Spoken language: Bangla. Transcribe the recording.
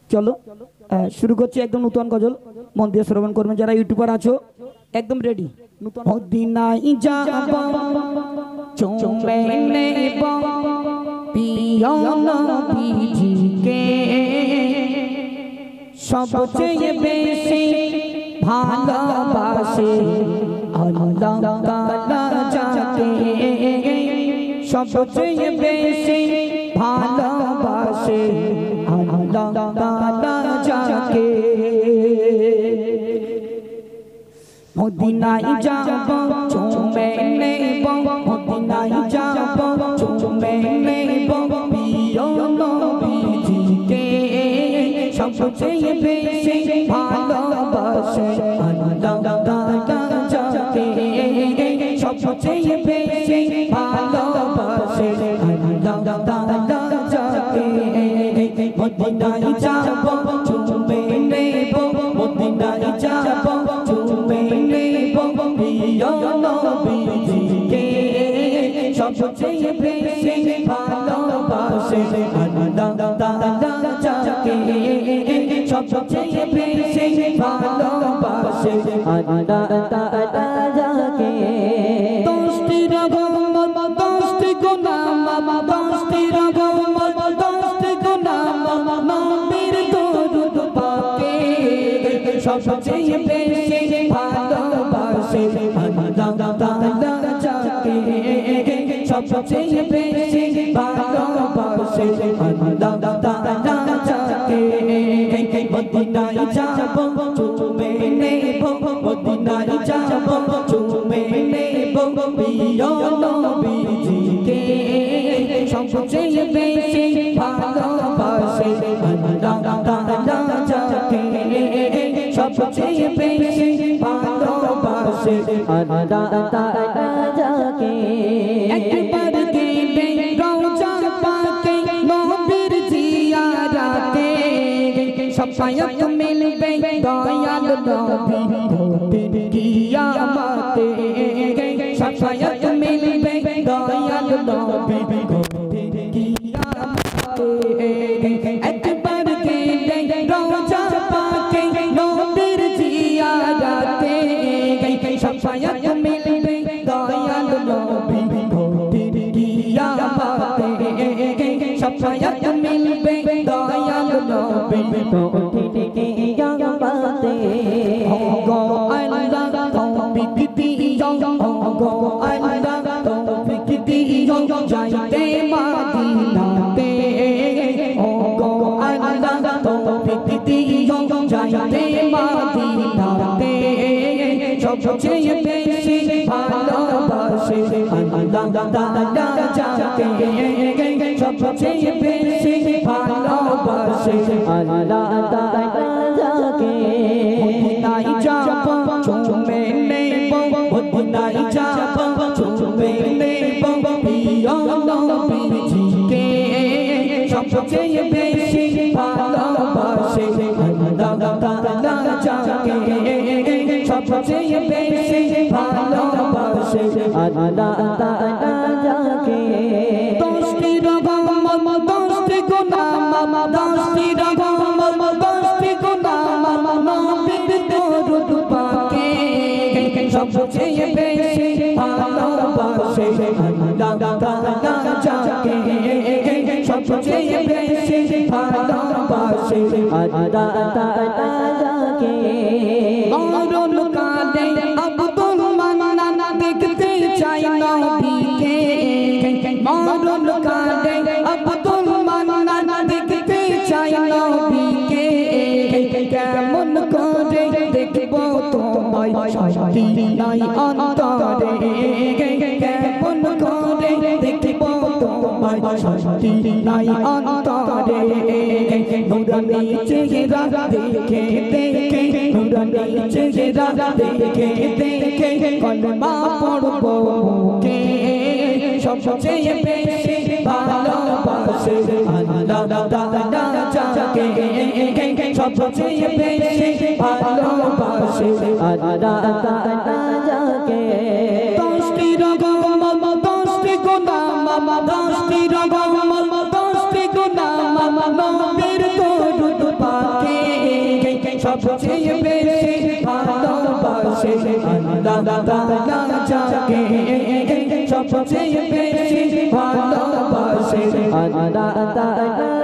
চলো শুরু করছি একদম নতুন গজল মন দিয়ে শ্রবণ করবেন যারা ইউটিউবার আছো একদম রেডি নতুন মদিনায় যাব চুমে নেব প্রিয় নবীজিকে সবচেয়ে বেশি ভালোবাসে আল্লাহ তাআলা যাকে সবচেয়ে বেশি ভালোবাসে আল্লাহ তাআলা যাকে মদিনায় যাব চুমে নেব মদিনায় যাব চুমে নেব প্রিয় নবীজিকে সবচেয়ে বেশি ভালোবাসে আল্লাহ তাআলা যাকে সবচেয়ে বেশি ভালোবাসে আল্লাহ তাআলা যাকে মদিনায় যাব চুমে নেব মদিনায় যাব চুমে নেব প্রিয় নবীজিকে সবচেয়ে বেশি ভালোবাসে আল্লাহ তাআলা যাকে সবচেয়ে বেশি ভালোবাসে আল্লাহ তাআলা যাকে দশটি রহমত দশটি গুনাহ দশটি রহমত দশটি গুনাহ নবীর দরুদ পাকে সবচেয়ে বেশি ভালোবাসে আল্লাহ তাআলা যাকে সবচেয়ে বেশি ভালোবাসে আল্লাহ তাআলা যাকে মদিনায় যাব চুমে নেব মদিনায় যাব চুমে নেব প্রিয় নবীজিকে সবচেয়ে বেশি ভালোবাসে আল্লাহ তাআলা যাকে সবচেয়ে বেশি ভালোবাসে আল্লাহ তাআলা যাকে একবার গেলে রওজা পাকে নবীর জিয়ারতে শাফায়াত মিলবে দয়াল নবী ঘটের কিয়ামতে শাফায়াত মিলবে দয়াল নবী ঘটের কিয়ামতে একবার গেলে রওজা পাকে নবীর জিয়ারতে শাফায়াত মিলবে দয়াল নবী ঘটের কিয়ামতে শাফায়াত মিলবে দয়াল নবী ঘটের কিয়ামতে গো আল্লাহ তৌফিক দিও গো আল্লাহ তৌফিক দিও যাইতে মদিনাতে ও গো আল্লাহ তৌফিক দিও যাইতে মদিনাতে সবচেয়ে বেশি ভালোবাসে আল্লাহ তাআলা যাকে সবচেয়ে বেশি ভালোবাসে আল্লাহ তাআলা যাকে মদিনায় যাব চুমে নেব মদিনায় যাব চুমে নেব প্রিয় নবীজিকে সবচেয়ে বেশি ভালোবাসে আল্লাহ তাআলা যাকে সবচেয়ে বেশি ভালোবাসে আল্লাহ তাআলা যাকে দশটি রহমত দশটি গুনাহ দশটি রহমত দশটি গুনাহ নবীর দরুদ পাকে সবচেয়ে বেশি ভালোবাসে আল্লাহ তাআলা যাকে সবচেয়ে বেশি ভালোবাসে আল্লাহ তাআলা যাকে মরণ কালে আব্দুল মান্নান দেখতে চাই নবীকে মরণ কালে আব্দুল মান্নান দেখতে চাই নবীকে কেমন করে দেখব তোমায় শান্তি নাই অন্তরে কেমন করে দেখব তোমায় শান্তি নাই অন্তরে নুরানি চেহারা দেখে দেখে নুরানি চেহারা দেখে দেখে কলমা পড়ব মুখে সবচেয়ে বেশি ভালোবাসে আল্লাহ তাআলা যাকে সবচেয়ে বেশি ভালোবাসে আল্লাহ তাআলা যাকে দশটি রহমত দশটি গুনাহ দশটি রহমত দশটি গুনাহ নবীর দরুদ পাক সবচেয়ে বেশি ভালোবাসে আল্লাহ তাআলা যাকে সবচেয়ে বেশি ভালোবাসে আল্লাহ তাআলা